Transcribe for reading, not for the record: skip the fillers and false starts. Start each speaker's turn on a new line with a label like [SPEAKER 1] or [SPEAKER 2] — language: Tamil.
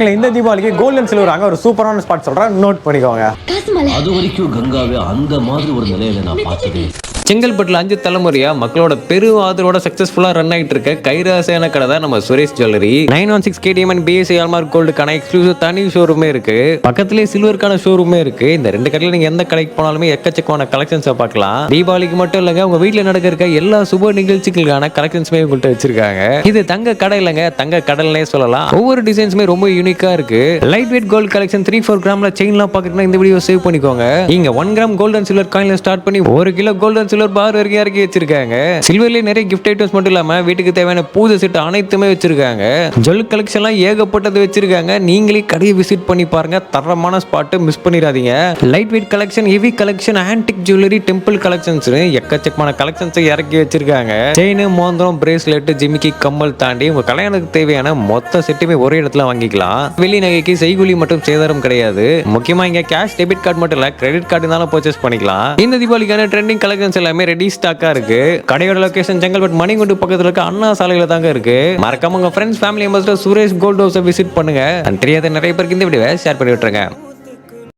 [SPEAKER 1] இந்த தீபாவளிக்கு கோல்ட் அண்ட் சில்வர் அங்க ஒரு சூப்பரான ஸ்பாட் சொல்றேன், நோட் பண்ணிக்கோங்க.
[SPEAKER 2] அது வரைக்கும் கங்காவே அந்த மாதிரி ஒரு நிலையில நான் பார்த்ததே.
[SPEAKER 3] செங்கல்பட்டுல 5 தலைமுறையா மக்களோட பெரும் ஆதரவோட சக்சஸ்ஃபுல்லா ரன் ஆகிட்டு இருக்க கைராசியான கடை தான் நம்ம Suresh jewellery. 916 KTM and BSI hallmark கோல்டுக்கான எக்ஸ்க்ளூசிவ் தனி ஷோரூமே இருக்கு. பக்கத்திலே சில்வருக்கான ஷோரூமே இருக்கு. இந்த 2 கடையில நீங்க எந்த கடைக்கு போனாலுமே எக்கச்சக்கமான கலெக்ஷன்ஸை பார்க்கலாம். தீபாவளிக்கு மட்டும் இல்லைங்க, உங்க வீட்டுல நடக்க எல்லா சுப நிகழ்ச்சிகளுக்கான கலெக்ஷன்ஸுமே உங்கள்கிட்ட வச்சிருக்காங்க. இது தங்க கடை இல்லைங்க, தங்க கடல்னே சொல்லலாம். ஒவ்வொரு டிசைன்ஸுமே ரொம்ப யூனிக்கா இருக்கு. லைட் வெயிட் கோல்ட் கலெக்ஷன் 3-4 கிராம்ல செயின்லாம் பாக்குறீங்கன்னா இந்த வீடியோ சேவ் பண்ணிக்கோங்க. இங்க 1 கிராம் கோல்ட் அண்ட் சில்வர் காயின்ல ஸ்டார்ட் பண்ணி 1 kilo gold and silver bar வரைக்கும் இறக்கி வச்சிருக்காங்க. சில்வர்லயே நிறைய கிஃப்ட் ஐட்டம்ஸ் மட்டும் இல்லாம வீட்டுக்கு தேவையான பூஜை செட் அனைத்துமே வச்சிருக்காங்க. ஜுவல் கலெக்ஷன்லாம் ஏகப்பட்டது வச்சிருக்காங்க. நீங்களே கடையை விசிட் பண்ணி பாருங்க, தரமான ஸ்பாட், மிஸ் பண்ணிடாதீங்க. Light weight collection, heavy collection, antique jewellery, temple collections எக்கச்சக்கமான கலெக்ஷன்ஸ் இறக்கி வச்சிருக்காங்க. செயின், மோதிரம், பிரேஸ்லெட், ஜிமிக்கி, கம்மல் தாண்டி உங்க கல்யாணத்துக்கு தேவையான மொத்த செட்டுமே ஒரே இடத்துல வாங்கிக்கலாம். வெள்ளி நகைக்கு செய்கூலி மற்றும் சேதாரம் கிடையாது. முக்கியமா இங்க கேஷ் டெபிட் கார்டு மட்டும் இல்ல, கிரெடிட் கார்டு இருந்தாலும் பர்ச்சேஸ் பண்ணிக்கலாம். இந்த தீபாவளிக்கான ட்ரெண்டிங் கலெக்ஷன்ஸ் எல்லாமே ரெடி ஸ்டாக்கா இருக்கு. கடையோட லொகேஷன் செங்கல்பட்டு மணிகுண்டு பக்கத்துல இருக்க அண்ணா சாலையில தாங்க இருக்கு. மறக்காம உங்க friends family members Suresh gold ஹவுஸை விசிட் பண்ணுங்க. தெரியாத நிறைய பேருக்கு இந்த வீடியோவை ஷேர் பண்ணி விட்டுருங்க.